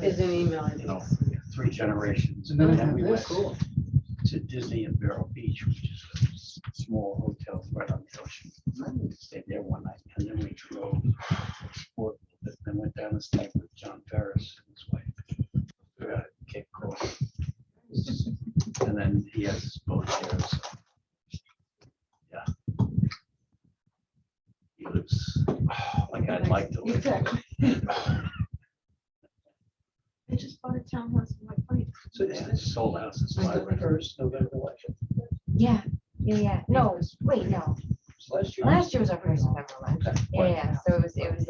Is an email. I think. No, 3 generations. And then And I then have we this. went to Disney at Vero Beach, which is a small hotel right on the ocean. Stayed there one night, and then we drove, explored a little bit, then went down the state with John Ferris and his wife. We were at Cape Coral. And then he has his boat there, so. Yeah. He lives like I'd like to live. Exactly. I just bought a townhouse in my place. So it's sold house, it's November election. Yeah. No, wait, no. Last year. Last year was our first November election. Yeah. So it was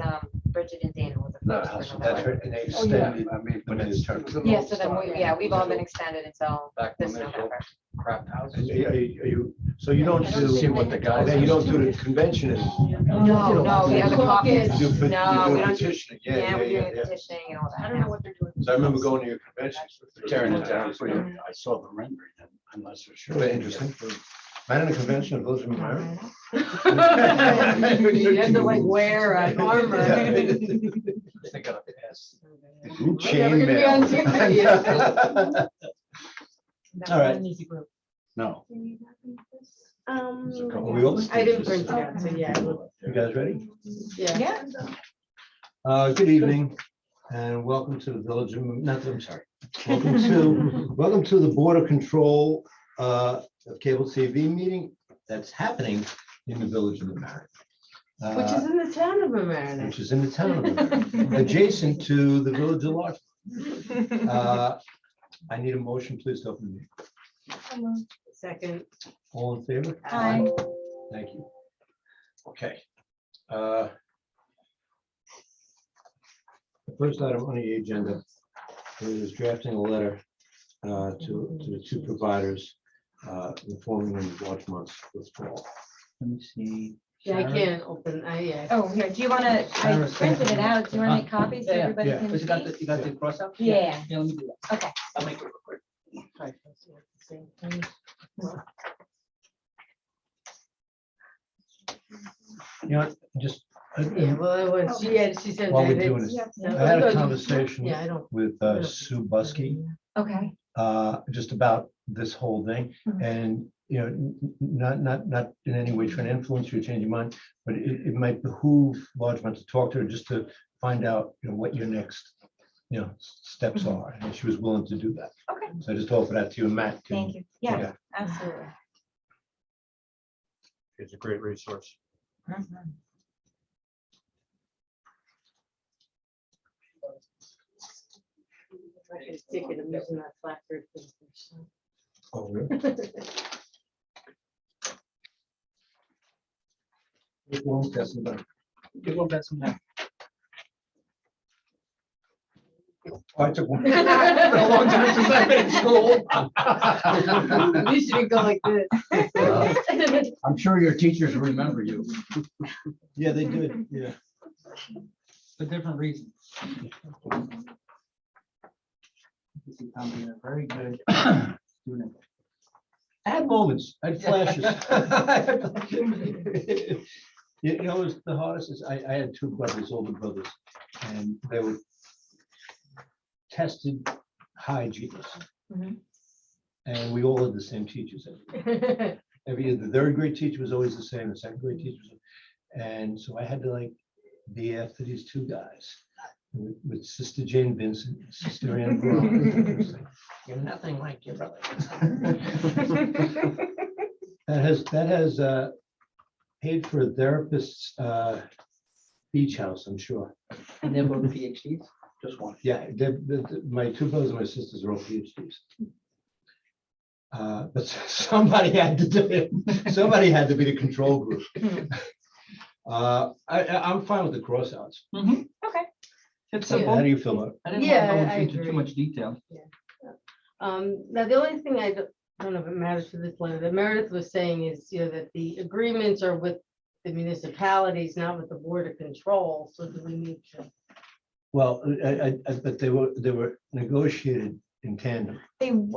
Bridget and Dana was the No, first for that's November. right, and they Oh, yeah. extended, I mean, but it's turned. Yeah, so then we've all been extended until Back when this they built November. crap houses. So you don't I don't do, see what the guys- you don't do the convention anymore. No, the other caucus. You do- No, you we do don't. petitioning, Yeah, we're doing yeah. the petitioning and all that. I don't know what they're doing. So I remember going to your conventions. Tearing it down for you. I saw the rendering, I'm not so sure. Very interesting. Man in a convention of Village of Mamaroneck. You have to like wear an armor. They got a pass. Group We're never gonna be on TV. All right. No. We all- I didn't print it out, so yeah. I will- You guys ready? Yeah. Yeah. Good evening and welcome to the Village of, I'm sorry. Welcome to the Board of Control of Cable TV meeting that's happening in the Village of Mamaroneck. Which is in the town of Mamaroneck. Which is in the town of Mamaroneck, adjacent to the Village of Larch. I need a motion, please, to open the meeting. Second. All in favor? Aye. Thank you. Okay. The first item on the agenda is drafting a letter to the 2 providers informing them of March month's withdrawal. Let me see. Yeah, I can't open, yeah. Oh, here, do you want to, I printed it out. Do you want to make copies so Yeah, everybody yeah. can But see? you got the cross out? Yeah. Yeah, let me do that. Okay. I'll make it real quick. You know, just, Yeah, well, it was, she said While that we're doing it's- this, I had No, a you- conversation Yeah, I don't. with Sue Buskey Okay. just about this whole thing. Mhm. And, you know, not in any way trying to influence you or change your mind, but it might behoove Largemont to talk to her just to find out, you know, what your next, you know, steps Mhm. are. And she was willing to do that. Okay. So I just offer that to you, and Matt. can- Thank you. Yeah, absolutely. It's a great resource. Mhm. I can stick it, I'm using that Blackbird. Oh, really? It won't test them, but- Give one back some now. Oh, I took one. A long time since I've been in school. At least you didn't go like this. I'm sure your teachers remember you Yeah, they did, yeah. for different reasons. This is something that's very good student. I had moments, I had flashes. You know, it was the hardest is I had 2 brothers, older brothers, and they were tested high G's. Mhm. And we all had the same teachers. Every year, the 3rd grade teacher was always the same, the 2nd grade teacher was. And so I had to like be after these 2 guys. With Sister Jane Vincent, and Sister Ann Brown. It's like, you're nothing like your brother. That has paid for a therapist's beach house, I'm sure. And they're both PhDs, just one. Yeah, my 2 brothers and my sisters are all PhDs. But somebody had to do it. Somebody had to be the control group. I'm fine with the crossouts. Okay. It's Yeah, simple. how do you feel about it? I didn't Yeah, want to I go into agree. too much detail. Now, the only thing I don't know if it matters for this letter, that Meredith was saying is, you know, that the agreements are with the municipalities, not with the Board of Control, so do we need to? Well, but they were negotiated in tandem.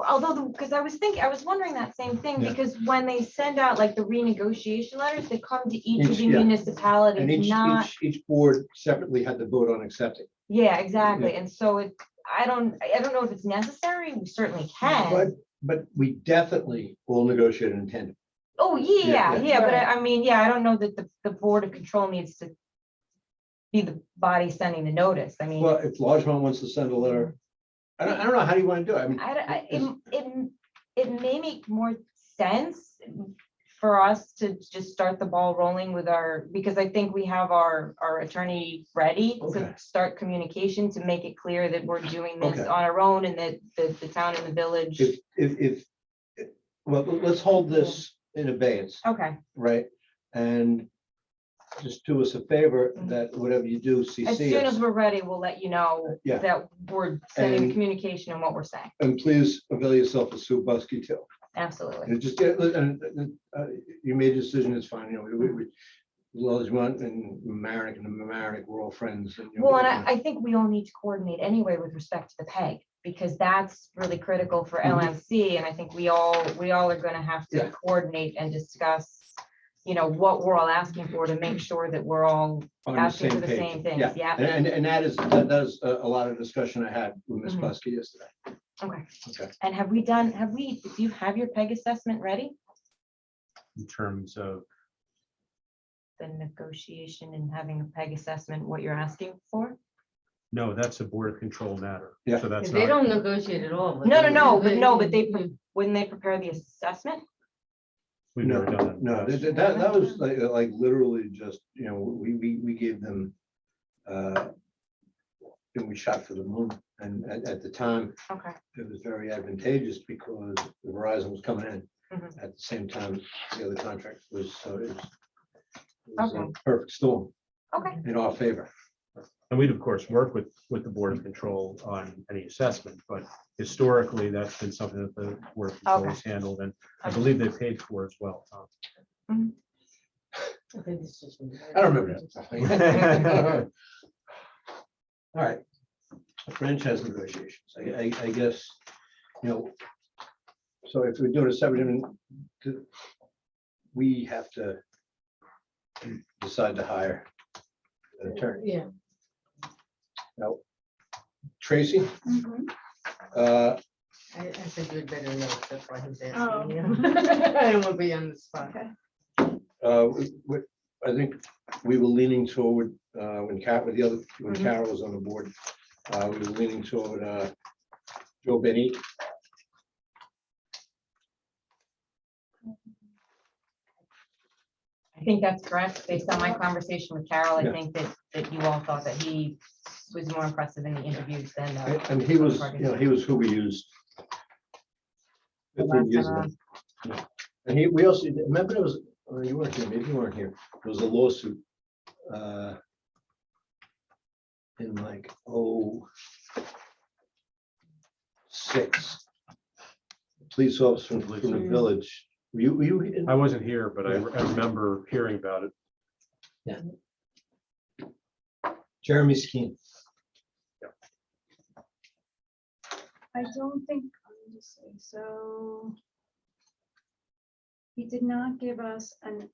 Although, because I was wondering that same thing, Yeah. because when they send out like the renegotiation letters, they come to each of the Yeah. And municipalities, not, each board separately had to vote on accepting. yeah, exactly. And so I don't know if it's necessary. We certainly can. But we definitely will negotiate in tandem. Oh, Yeah, yeah, but Right. I mean, yeah, I don't know that the Board of Control needs to be the body sending the notice. I mean, Well, if Largemont wants to send a letter, I don't know, how do you want to do it? I mean, it may make more sense for us to just start the ball rolling with because I think we have our attorney ready Okay. to start communication to make it clear that we're doing this Okay. on our own and that the town and the village. if, well, let's hold this in abeyance, Okay, right? And just do us a favor Mhm. that whatever you do, as CC soon as us. we're ready, we'll let you know Yeah. that we're sending the And- communication and what we're saying. And please avail yourself of Sue Buskey too. Absolutely. And just get, and you made a decision, it's fine, you know, we Largemont and Mamaroneck and the Mamaroneck, we're all friends. And, you know, Well, and I think we all need to coordinate anyway with respect to the PEG, because that's really critical for Mhm. LMC, and I think we all are gonna have to Yeah. coordinate and discuss, what we're all asking for to make sure that we're all on the asking for same the page. same things, Yeah, yeah. and that is a lot of discussion I had with Ms. Mhm. Buskey yesterday. Okay. Okay. And do you have your PEG assessment ready? In terms of, The negotiation and having a PEG assessment, what you're asking for? no, that's a Board of Control matter. Yeah. So that's They not, don't negotiate at all. with No, them. but wouldn't they prepare the assessment? we've No, never done it. no, that was like literally just, you know, we gave them, and we shot for the moon. And at the time, Okay. it was very advantageous because Verizon was coming in Mhm. at the same time the other contract was, so it was a Okay. perfect storm Okay. in our favor. And we'd of course work with the Board of Control on any assessment, but historically, that's been something that the Board of Control has handled, and I believe they paid for as well, Tom. I think it's just- I don't remember that. All right. Franchise negotiations, I guess, you know, so if we're doing a separate, we have to decide to hire an attorney. Yeah. Now, Tracy, Mhm. I said you had better know, that's why he's Oh. asking you. I don't want to be on the spot. Okay. I think we were leaning toward, when Mhm. Carol was on the board, we were leaning toward Joe Benny. I think that's correct, based on my conversation with Carol. I Yeah. think that you all thought that he was more impressive in the interviews than. And he was, you know, he was who we used the 15 last years time ago. around. And we also, remember there was, you weren't here, maybe you weren't here, there was a lawsuit in like, 06. Police officer from the village. Were you in? I wasn't here, but I remember hearing about it. Jeremy Skeen. I don't think, let me just say, so. He did not give us an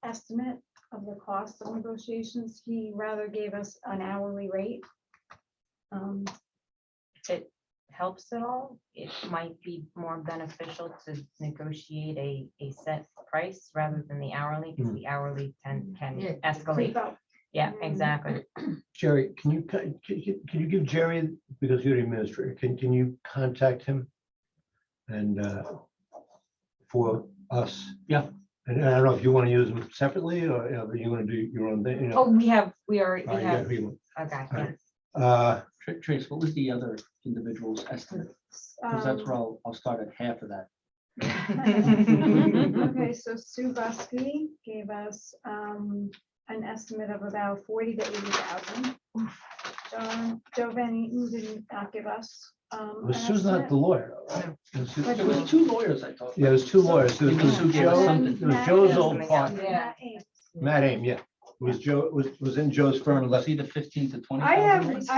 estimate of the cost of negotiations. He rather gave us an hourly rate. If it helps at all, it might be more beneficial to negotiate a set price rather than the hourly, because the hourly can Yeah. escalate. Creep up. Yeah, exactly. Jerry, can you give Jerry, because you're the administrator, can you contact him? And for us? Yeah. And I don't know if you want to use them separately or you want to do your own thing, you know? Oh, we already All right, have, yeah, you okay. want- yeah. Trace, what was the other individual's estimate? Because that's where Um, I'll start at half of that. Okay, so Sue Buskey gave us an estimate of about 40 to 80,000. Joe Benny did not give us. Well, an Sue's not estimate. the lawyer. Right? But There was 2 lawyers, I thought. Yeah, there's 2 lawyers. There was Maybe Sue gave us Joe, something. there was Matt Joe's Ames. old partner, Matt Ames. Matt Ames, yeah. It was Joe, was in Joe's firm and left. See the 15 to 20. I have 50.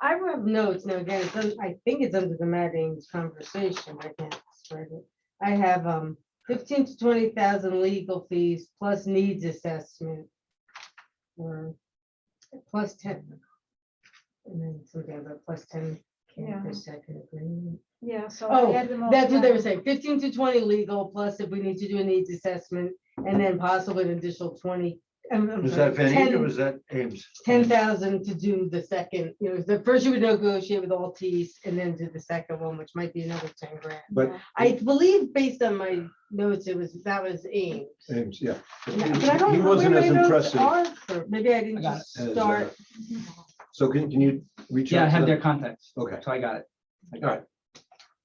I have notes now, again, I think it's under the Matt Ames conversation, I can't spread it. I have 15 to 20,000 legal fees plus needs assessment. Or plus 10. And then something about plus 10 Yeah. per second agreement. Yeah, so. Oh, I added them all that's what they were together. saying, 15 to 20 legal, plus if we need to do a needs assessment, and then possibly an additional 20. I'm Was sorry, that Van Eek or 10 was that Ames? 10,000 to do the second, the first you would negotiate with all Ts and then do the second one, which might be another 10 grand. But I believe based on my notes, that was Ames. Ames, yeah. But I don't He know wasn't where as my notes impressive. are for- Maybe I didn't I got just As, start. So can you reach out? Yeah, I to have them? their contacts. Okay, So I got it. all right.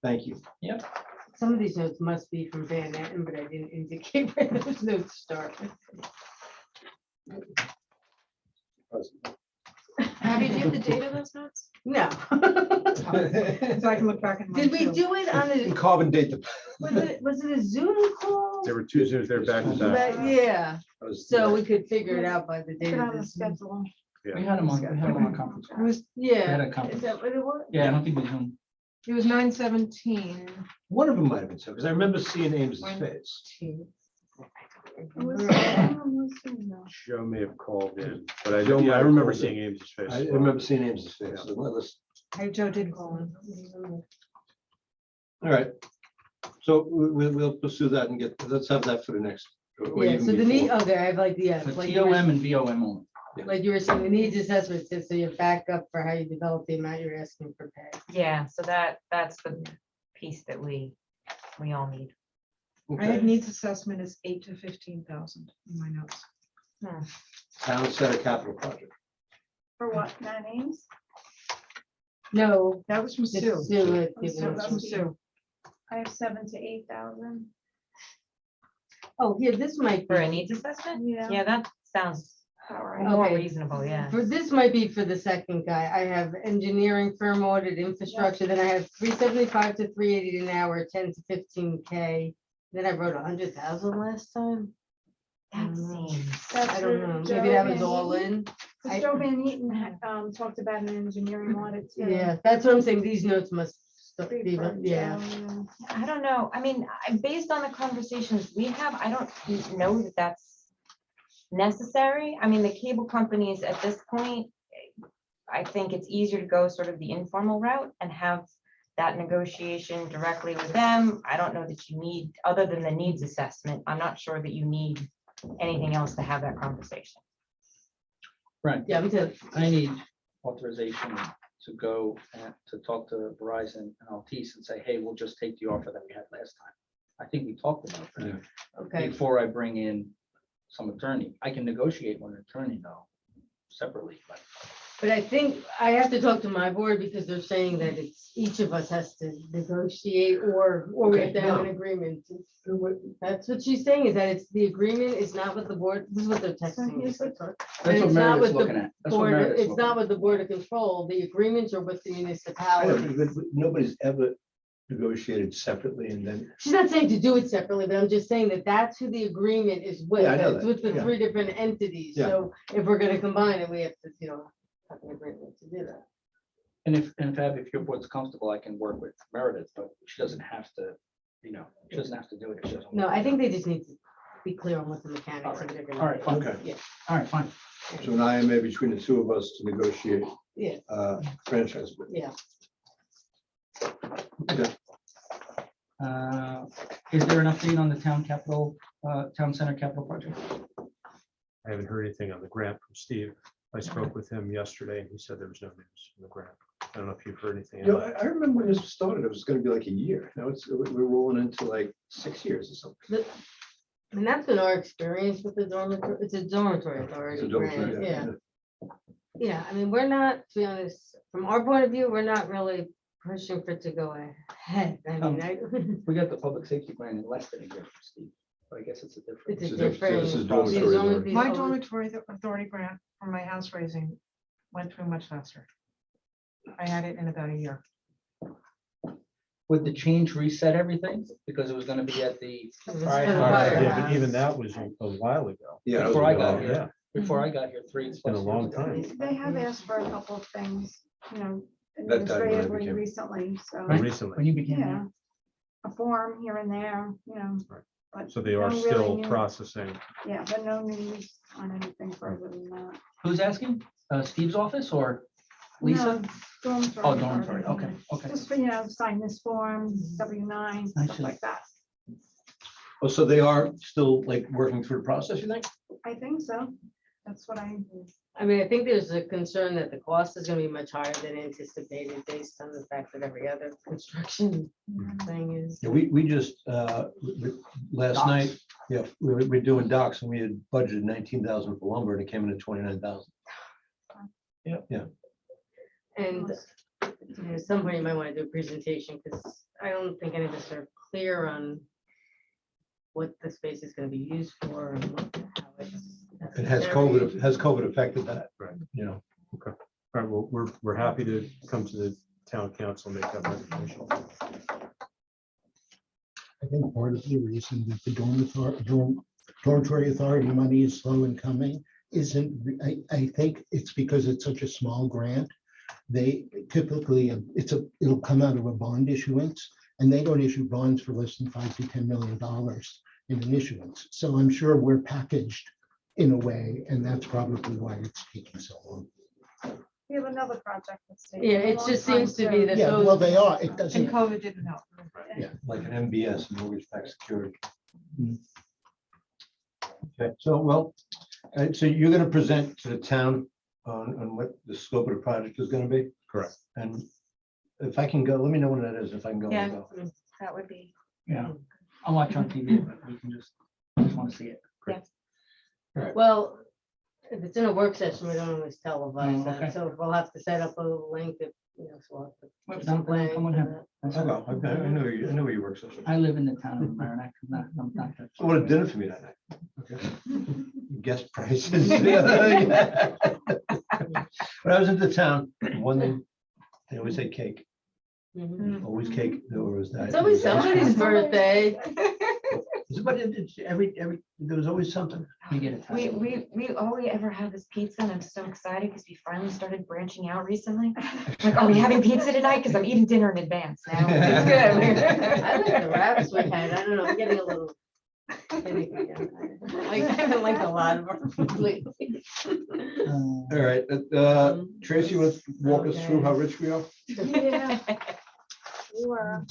Thank you. Some of these notes must be from Van Etten, but I didn't indicate where those notes start. Have you the date of those notes? No. So I can look back in. Did we do it on And a, carbon date the. was it a Zoom call? There were two Zooms, they're back to back. Yeah, that was- so we could figure it out by the date Put of on the this. Zoom. schedule. We had them on conference. It call. was, We had Yeah, a is conference. that what it was? Yeah, I don't think we Zoom. it was 9/17. One of them might have been so, because I remember seeing Ames's When- face. It was- let's see now. Joe may have called in, but I, Joe might yeah, I have remember called in. seeing Ames's face. I as well. remember seeing Ames's face. So let us- Joe did call in. All right. So we'll pursue that and let's have that for the next. or Yeah, even so the need, before. okay, I have like, yeah, For like you were- TOM and VOM only. like you were saying, the needs assessment, so you back up for how you develop the amount you're asking for pay. Yeah, so that's the piece that we all need. I had Okay. needs assessment is 8 to 15,000 in my notes. Town Center Capital Project. For what, 9 names? No. That was from just Sue. Sue had Oh, given That us was some- from Sue. I have 7 to 8,000. Oh, here, this might For a be, needs assessment? Yeah. Yeah, that sounds All right. more Okay. reasonable, yeah. for this might be for the second guy. I have engineering firm audit, infrastructure, then I have 375 to 380 an hour, 10 to 15K. Then I wrote 100,000 last time. That seems, That's I don't for know, Joe maybe that was Van all Eaton. in. Because I- Joe Van Eaton had, talked about an engineering audit too. Yeah, that's what I'm saying. These notes must Big be, for yeah. Joe, I don't know. I mean, based on the conversations we have, I don't know that that's necessary. I mean, the cable companies at this point, I think it's easier to go sort of the informal route and have that negotiation directly with them. I don't know that you need, other than the needs assessment, I'm not sure that you need anything else to have that conversation. Right. Yeah, me too. I need authorization to go and to talk to Verizon and Altice and say, hey, we'll just take the offer that we had last time. I think we talked about that Okay, before I bring in some attorney. I can negotiate with an attorney though, separately, but but I think I have to talk to my board because they're saying that it's, each of us has to negotiate or we have to have an agreement. That's what she's saying, is that it's, the agreement is not with the board, this is what they're texting me. here's so what- it's not- that's what it's not Meredith's with the looking at. That's what Board, Meredith's it's looking not at. with the board of control, the agreements are with the I know, municipality. but nobody's ever negotiated separately and then. She's not saying to do it separately, but I'm just saying that that's who the agreement is with. Yeah, I know It's that, with the yeah. 3 different entities. Yeah. So if we're gonna combine it, we have to, have an agreement to do that. And if your board's comfortable, I can work with Meredith, but she doesn't have to, she doesn't have to do it if she doesn't. No, want I to. think they just need to be clear on what the mechanics of it are gonna be. All right, fine. Okay. Yeah, All right, fine. So an IMA between the two of us to negotiate yeah, franchise. yeah. Okay. Is there an update on the town center capital project? I haven't heard anything on the grant from Steve. I spoke with him yesterday and he said there was no news from the grant. I don't know if you've heard anything. You know, I remember when this started, it was gonna be like a year. Now we're rolling into like 6 years or something. And that's been our experience with the dormitory, it's a dormitory It's authority a dormitory, grant, yeah. Yeah, I mean, we're not, to be honest, from our point of view, we're not really pushing for it to go ahead. I mean, We got the public safety grant in less than a year, Steve. So I guess it's a different. It's a This is different. dormitory these only- authority. these My only- dormitory authority grant for my house raising went through much faster. I had it in about a year. Would the change reset everything? Because it was gonna be at the, It was Fire for the department. firehouse. Yeah, but even that was a while ago. Yeah. that was Before I a got while. here. Yeah, before I got here, 3 it's been a plus long years ago. time. They have asked for a couple of things, That time when I administratively became- recently, so, Right. Recently. When you became yeah. mayor. A form here and there, but So they are no really still new- processing. Yeah, but no news on anything further than that. Who's asking? Steve's office or? Lisa? No, dormitory. Oh, dormitory, parking. okay, okay. Just for, sign this form, W-9, I stuff see. like that. Oh, so they are still like working through the process, you think? I think so. That's what I, I mean, I think there's a concern that the cost is gonna be much higher than anticipated based on the fact that every other construction thing is. Yeah, we just, last Docks. night, yeah, we're doing docks and we had budgeted 19,000 for lumber and it came in at 29,000. And at some point you might want to do a presentation because I don't think any of us are clear on what the space is going to be used for. And how it's It has necessary. has COVID affected that? Right. You know, All right, well, we're happy to come to the town council, and make that presentation. I think part of the reason that the dormitory authority money is slow in coming isn't, I think it's because it's such a small grant. They typically, it'll come out of a bond issuance, and they don't issue bonds for less than $5 to $10 million in an issuance. So I'm sure we're packaged in a way, and that's probably why it's taking so long. we have another project that's. taking Yeah, a it long just time seems to too. be that Yeah, those. well, they are. It And doesn't, COVID didn't help. yeah, like an MBS, mortgage-backed security. Hmm. Okay, so, well, so you're gonna present to the town on what the scope of the project is gonna be? Correct. And if I can go, let me know when that is, if I can go. I'll Yeah. go. That would be, Yeah, I'll watch on TV, but we can just want to see it. Well, if it's in a work session, we don't always televise Oh, okay. that, so we'll have to set up a link if, so we'll have to Well, put some then planning come on for in. that. That's I'll all. go. I know where you work session. I live in the town of Merrimack. I'm not that- I want a dinner for me that night. Okay. Guest prices. Yeah. When I was into town, one thing, they always say cake, Mhm. always cake, or was that? It's always somebody's birthday. Every, there was always something. We get it. all we ever have is pizza, and I'm so excited because we finally started branching out recently. Like, are we having pizza tonight? Because I'm eating dinner in advance now. It's good. I like the wraps we had. I don't know, I'm getting a little. finicky. I haven't liked a lot of them lately. All right, Tracy, let's walk us through how rich we are. Yeah. Sure.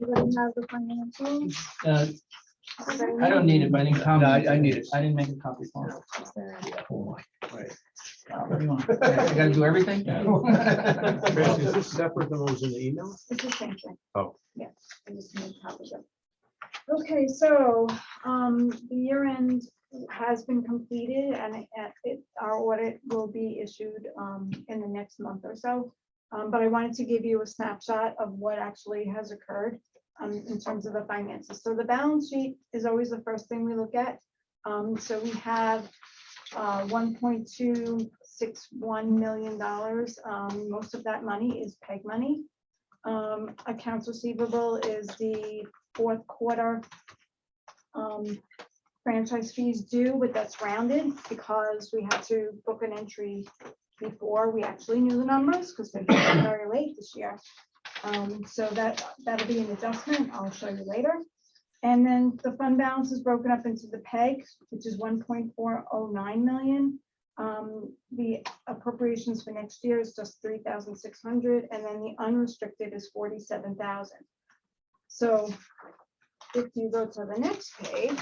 Everybody have the financials? I don't need it, but I didn't copy. No, I need it. I didn't make a copy for it. Oh, my. Right. What do you want? I gotta do everything? Tracy, is this separate than what was in the email? It's the same thing. Oh. Yeah, I just made copies of. Okay, so, the year end has been completed and our audit will be issued, in the next month or so. But I wanted to give you a snapshot of what actually has occurred, in terms of the finances. So the balance sheet is always the first thing we look at. So we have, $1.261 million. Most of that money is PEG money. Accounts receivable is the fourth quarter franchise fees due, but that's rounded because we had to book an entry before we actually knew the numbers because they came very late this year. So that'll be an adjustment. I'll show you later. And then the fund balance is broken up into the PEG, which is 1.409 million. The appropriations for next year is just 3,600, and then the unrestricted is 47,000. So if you go to the next page,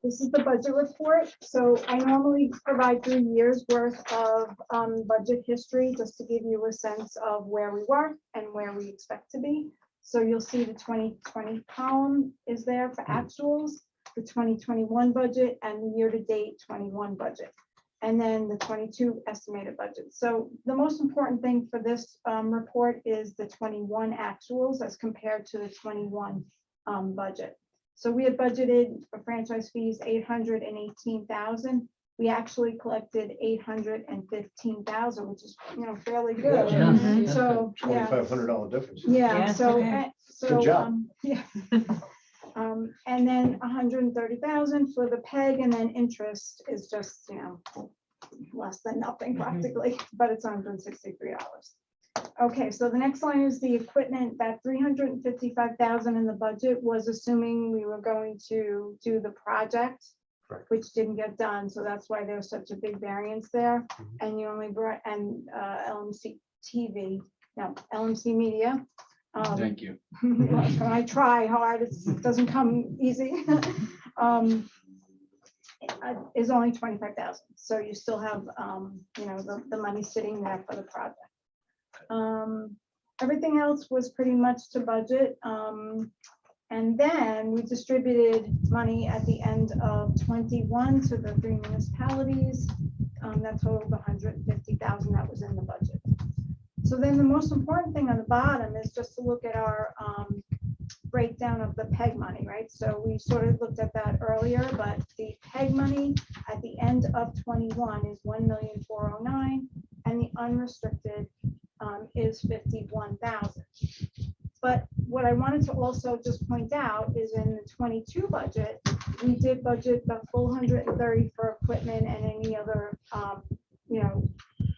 this is the budget report. So I normally provide 3 years worth of budget history just to give you a sense of where we were and where we expect to be. So you'll see the 2020 column is there for actuals, the 2021 budget, and the year-to-date 21 budget, and then the 22 estimated budget. So the most important thing for this report is the 21 actuals as compared to the 21 budget. So we had budgeted for franchise fees 818,000. We actually collected 815,000, which is, fairly good. Yeah. Mhm. So, yeah. $2,500 difference. Yeah, Yeah, so, okay. Good job. yeah. And then 130,000 for the PEG, and then interest is just, less than nothing practically, but it's $163. Okay, so the next line is the equipment. That 355,000 in the budget was assuming we were going to do the project Right. which didn't get done, so that's why there's such a big variance there. And you only brought, and LMC TV, no, LMC Media. Thank you. I try hard, it doesn't come easy. Is only 25,000, so you still have, you know, the money sitting there for the project. Everything else was pretty much to budget. And then we distributed money at the end of 21 to the 3 municipalities. That totaled 150,000 that was in the budget. So then the most important thing on the bottom is just to look at our breakdown of the PEG money, right? So we sort of looked at that earlier, but the PEG money at the end of 21 is 1,409,000, and the unrestricted is 51,000. But what I wanted to also just point out is in the 22 budget, we did budget the full 130 for equipment and any other, you know,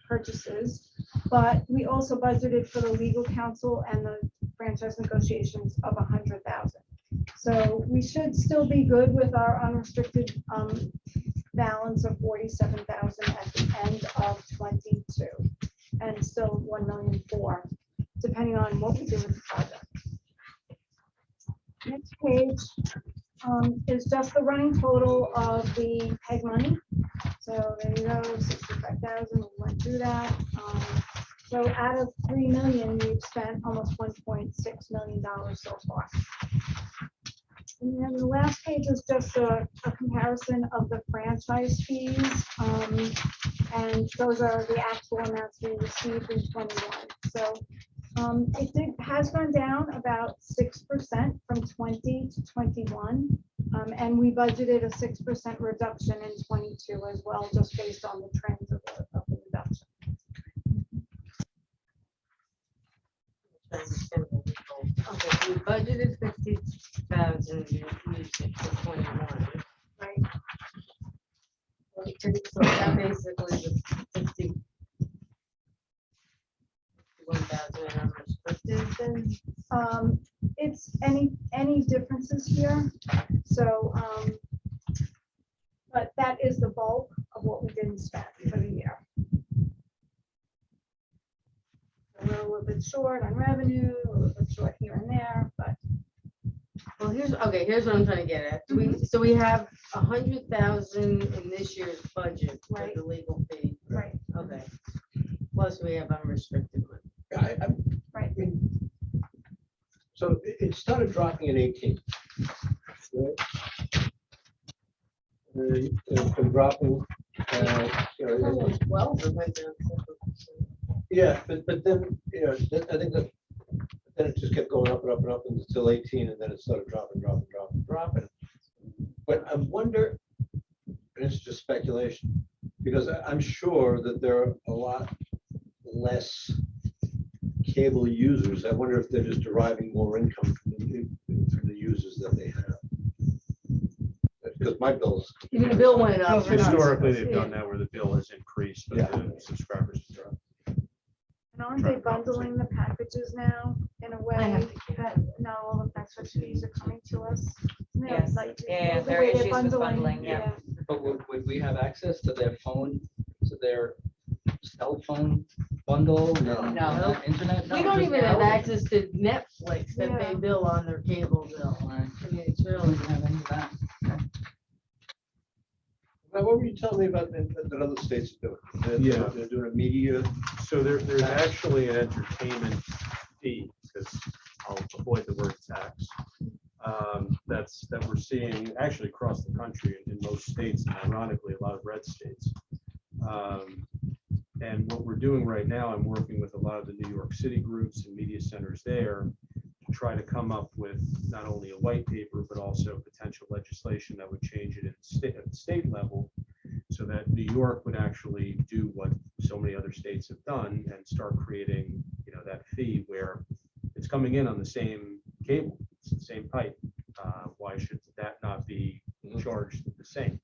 purchases. But we also budgeted for the legal counsel and the franchise negotiations of 100,000. So we should still be good with our unrestricted balance of 47,000 at the end of 22, and still 1,000,004, depending on what we do with the project. Next page is just the running total of the PEG money. So there you go, 65,000, we went through that. So out of 3 million, we've spent almost $1.6 million so far. And then the last page is just a comparison of the franchise fees. And those are the actual amounts we received in 21. So has gone down about 6% from 20 to 21. And we budgeted a 6% reduction in 22 as well, just based on the trends of the reduction. Okay, we budgeted 50,000, you used it for 21. Right. So that basically was 61,000 unrestricted then? It's any differences here. So, but that is the bulk of what we didn't spend for the year. We're a little bit short on revenue, a little bit short here and there, but Well, here's what I'm trying to get at. So we have 100,000 in this year's budget for Right. the legal fee. right, Okay. Plus we have unrestricted money. right. So it started dropping in 18. Right? It's been dropping. You know, Almost 12, it went down 7%. yeah, but then, you know, I think that then it just kept going up and up and up until 18, and then it started dropping. But I wonder, and it's just speculation, because I'm sure that there are a lot less cable users. I wonder if they're just deriving more income from the users that they have. Because my bills. You mean the bill went up? Historically, they've done that where the bill has increased, but Yeah. the subscribers have dropped. And aren't they bundling the packages now in a way have that not all the franchise fees are coming to us? Isn't it Yes, like yeah, the there are way they're issues with bundling, yeah. But would we have access to their phone, to their cell phone bundle? No. No. Internet? We No, don't just even have no? access to Netflix that Yeah. they bill on their cable bill. Right. I mean, it's We really. don't have any of that. Now, what were you telling me about that other states are doing? They're doing a media. So there's actually an entertainment fee, because I'll avoid the word tax. That we're seeing actually across the country in most states, and ironically, a lot of red states. And what we're doing right now, I'm working with a lot of the New York City groups and media centers there to try to come up with not only a white paper, but also potential legislation that would change it at the state level, so that New York would actually do what so many other states have done and start creating, you know, that fee where it's coming in on the same cable, it's the same pipe. Why should that not be charged the same?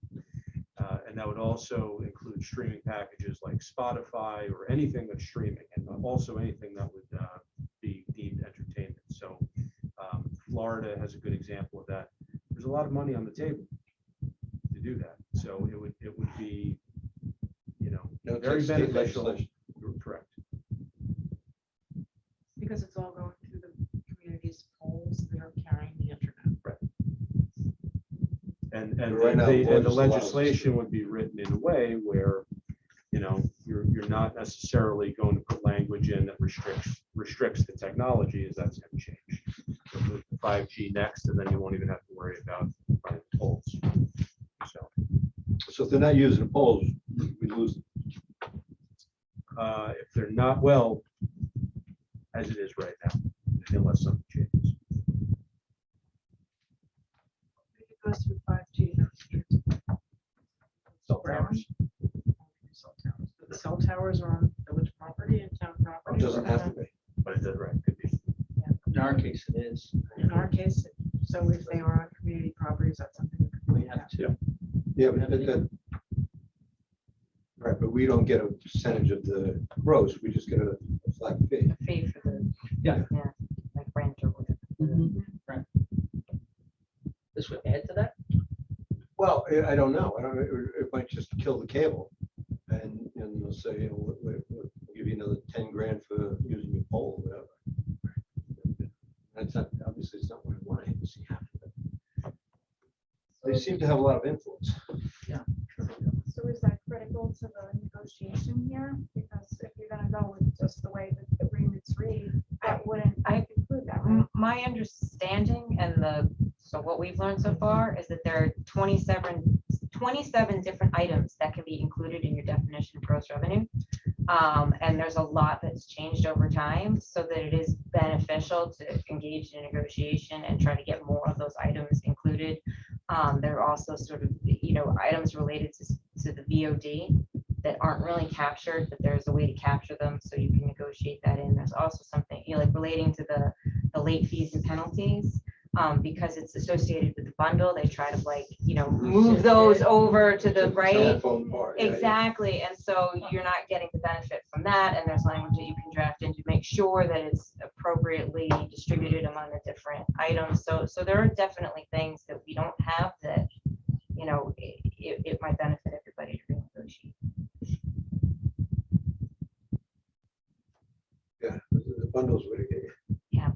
And that would also include streaming packages like Spotify or anything that's streaming, and also anything that would be deemed entertainment. So Florida has a good example of that. There's a lot of money on the table to do that. So it would be, No, very it's state beneficial. legislation. You're correct. Because it's all going through the community's polls that are carrying the internet. And Right now, the Boyd just allows us to- legislation would be written in a way where, you're not necessarily going to put language in that restricts the technology, as that's going to change. So move to 5G next, and then you won't even have to worry about running tolls. So So if they're not using the polls, we lose them. if they're not, well, as it is right now, unless something changes. If it goes through 5G. no restrictions. Cell towers. Cell towers. But the cell towers are on village property and town property. It doesn't have to be. But it does, right, could be. In our case, it is. In our case, so if they are on community properties, that's something we could We look have at. to. Yeah, but right, but we don't get a percentage of the gross, we just get a flat fee. Fee for the. Yeah. Yeah, like rent or whatever. This would add to that? Well, I don't know, it might just kill the cable. And they'll say, we'll give you another 10 grand for using your pole, or whatever. That's not, obviously, it's not what I want to hate to see happen. but They seem to have a lot of influence. So is that critical to the negotiation here? Because if you're gonna go with just the way the agreements read, that wouldn't include that, right? My understanding so what we've learned so far is that there are 27 different items that can be included in your definition of gross revenue. And there's a lot that's changed over time, so that it is beneficial to engage in a negotiation and try to get more of those items included. There are also sort of, items related to the VOD that aren't really captured, but there's a way to capture them, so you can negotiate that in. There's also something, like relating to the late fees and penalties. Because it's associated with the bundle, they try to move those over to the right. Telephone part, yeah, yeah. Exactly, and so you're not getting the benefit from that, and there's language that you can draft in to make sure that it's appropriately distributed among the different items. So there are definitely things that we don't have that, it might benefit everybody to renegotiate. Yeah, the bundles would have given. Yeah.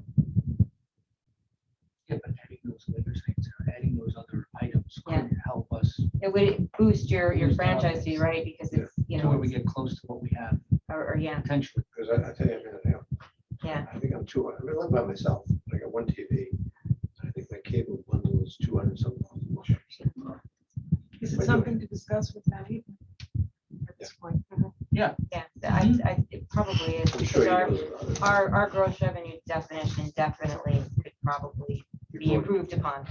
Yeah, but adding those later things, adding those other items Yeah. could help us It would boost your Boost franchise fee, right? Because it's, to where we get close to what we have or yeah, potentially. Because I tell you, yeah. I think I'm 200. I live by myself. I got one TV. I think my cable bundle is 200 something. Is it something to discuss with Maddie? At this point? Yeah, it probably is, I'm sure because he knows about it. our gross revenue definition definitely could probably be improved upon.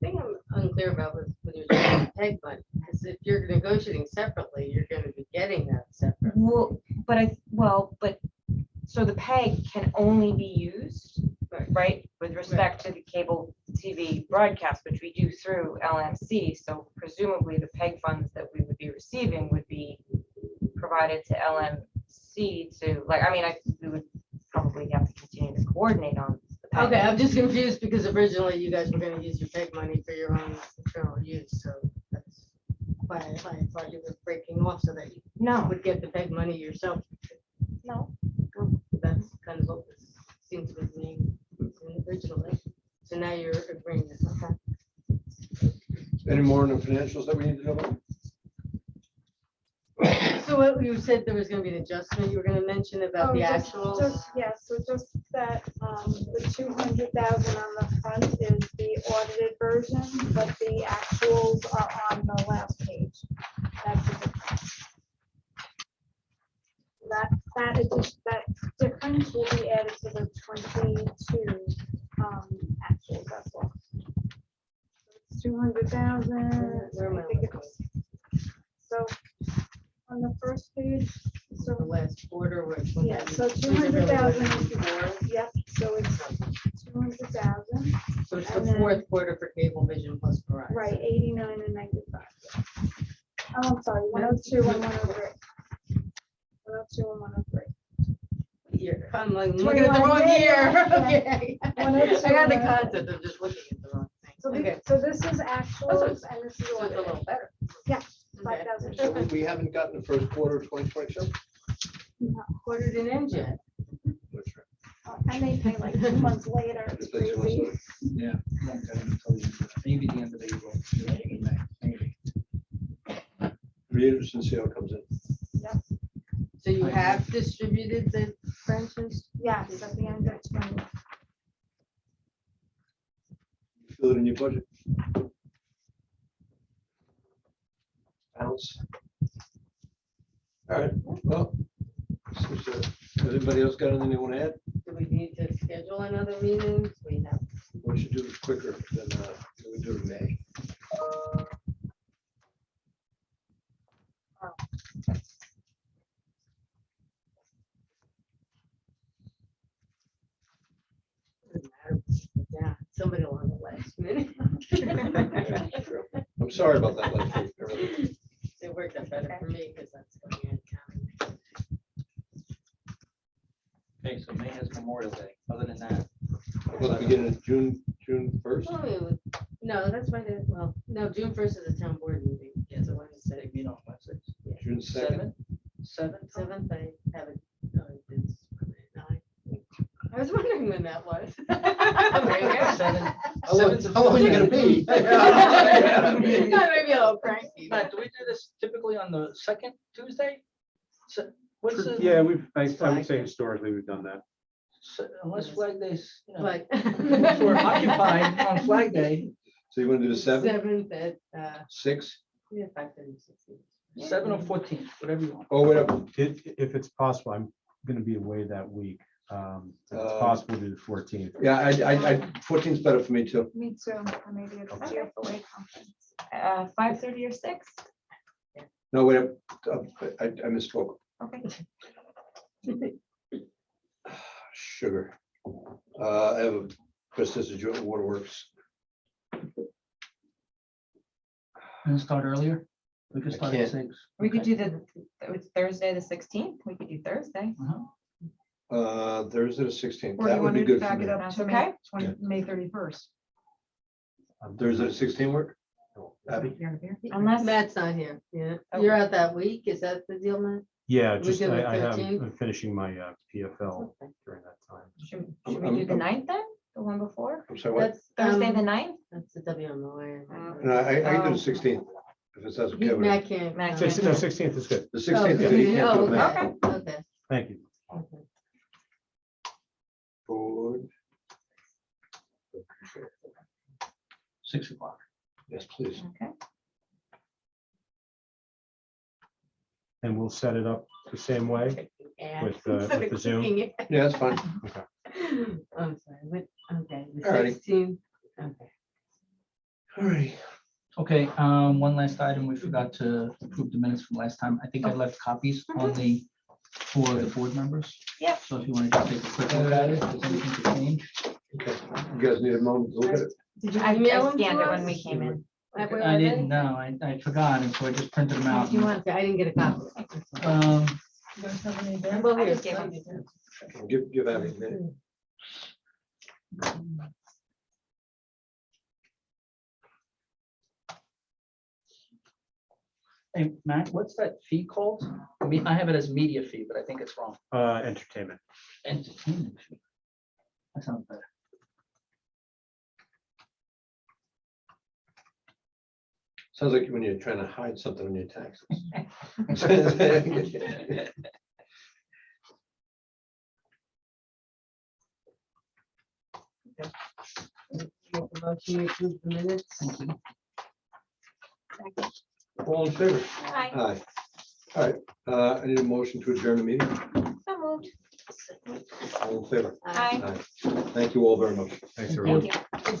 Thing I'm unclear about was when you're talking about PEG fund, because if you're negotiating separately, you're gonna be getting that separate. But so the PEG can only be used, right, with respect to the cable TV broadcast, which we do through LMC. So presumably the PEG funds that we would be receiving would be provided to LMC we would probably have to continue to coordinate on the PEG. Okay, I'm just confused because originally you guys were gonna use your PEG money for your own internal use, so that's why I thought you were breaking off so that you No, would get the PEG money yourself. no. That's kind of what this seems to be originally. So now you're agreeing this. Okay. Any more on the financials that we need to know about? So what you said there was gonna be an adjustment you were gonna mention about the actuals? Yes, so just that, the 200,000 on the front is the audited version, but the actuals are on the last page. That's the difference. That difference will be added to the 22 actuals, that's all. It's 200,000. Where am I I think it's- So on the first page, So the so, last quarter where it's. yeah, so 200,000 is, yep, so it's 200,000, So it's the and then- fourth quarter for Cablevision plus Verizon. right, 89 and 95. Oh, I'm sorry, 102 and 103. 102 and 103. Year. I'm like, looking at the 21, wrong yeah, year. yeah, Okay. I 102, got the 103. concept of just looking at the wrong thing. So Okay. So this is actuals and this is So it's a audited. little better. Yeah, Okay. 5,000. So we haven't gotten the first quarter of 2027? Quarter didn't end yet. And they pay like 2 months later. It's Just like 2 months crazy. later. Yeah. won't get it until the end of- Maybe the end of April, maybe May, maybe. Be interesting to see how it comes in. So you have distributed the branches? Yes, at the end of 20. Feel it in your budget. Balance. All right, well, has anybody else got anything they want to add? Do we need to schedule another meeting? We have. We should do this quicker than we do in May. Yeah, somebody will on the last minute. I'm sorry about that last week. I really- It worked out better for me because that's going in town. Okay, so May has Memorial Day. Other than that, Well, the beginning of June 1st. Oh, it was- No, that's right. Well, no, June 1st is a town board meeting. Yes, it was they meet on Wednesdays. June 2nd. Seven? 7th. I have it. It's 9. I was wondering when that was. Seven. How long are you gonna be? Maybe a little cranky. Matt, do we do this typically on the second Tuesday? So, what's the? Yeah, I would say historically we've done that. Unless Flag Day's, you know, But. unless we're occupied on Flag Day, So you want to do the 7th, 7th at, 6th? yeah, 5:36. 7 or 14, whatever you want. Oh, whatever. If it's possible, I'm gonna be away that week. If it's Uh, possible, do the 14th. Yeah, I 14th is better for me too. Me too. Or maybe it's a GFOA conference. 5:30 or 6? No, wait, I misspoke. Okay. Sugar. I have a Christmas of Joint Waterworks. Can we start earlier? We could I start at can't. 6. We could do it's Thursday, the 16th. We could do Thursday. Thursday the 16th. Or That you would be want to good for back it me. up That's to okay. May 31st? Thursday the 16th work? Abby? Unless- Matt's not here. Yeah, Oh. you're out that week. Is that the deal, Matt? Yeah, We just do the I have, 13th? I'm finishing my PFL Okay. during that time. Should we do the 9th then? The one before? I'm sorry, what? That's Thursday, the um, 9th? That's the WMOA. No, I can do Oh. the 16th. If it says He- Kevin. Matt can't. Matt come. can't. No, 16th is good. The 16th, is good. He can't do it now. Oh, okay, okay. Thank you. Okay. Forward. 6 o'clock. Yes, please. Okay. And we'll set it up the same way. Yeah. With the- Instead with of the Zoom? clicking it. Yeah, that's fine. I'm sorry, okay, the Alrighty. 16th, okay. All right. Okay, one last item. We forgot to approve the minutes from last time. I think I left copies on for the board members. Yeah. So if you want to just take a quick look at it, if there's anything to change. Okay. You guys need a moment to look at it? Did you I email them scanned to it when us? we came in. I didn't know. I forgot, and so I just printed them out. If you want, to, I didn't get a copy. You guys have any there? Well, I here, just gave them to you. Give Abby a minute. Hey, Matt, what's that fee called? I have it as media fee, but I think it's wrong. Entertainment. Entertainment fee. That sounds better. Sounds like when you're trying to hide something on your taxes. Make a motion to approve the minutes. All in favor? Hi. Aye. All right, I need a motion to adjourn the meeting. So moved. All in favor? Hi. Aye. Thank you all very much. Thanks, everyone. Thank you.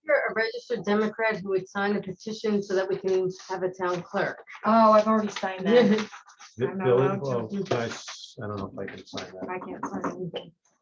You're a registered Democrat who would sign a petition so that we can have a town clerk. Oh, I've already signed that. The I'm not Billy, allowed to. well, nice. I don't know if I can sign that. I can't sign anything.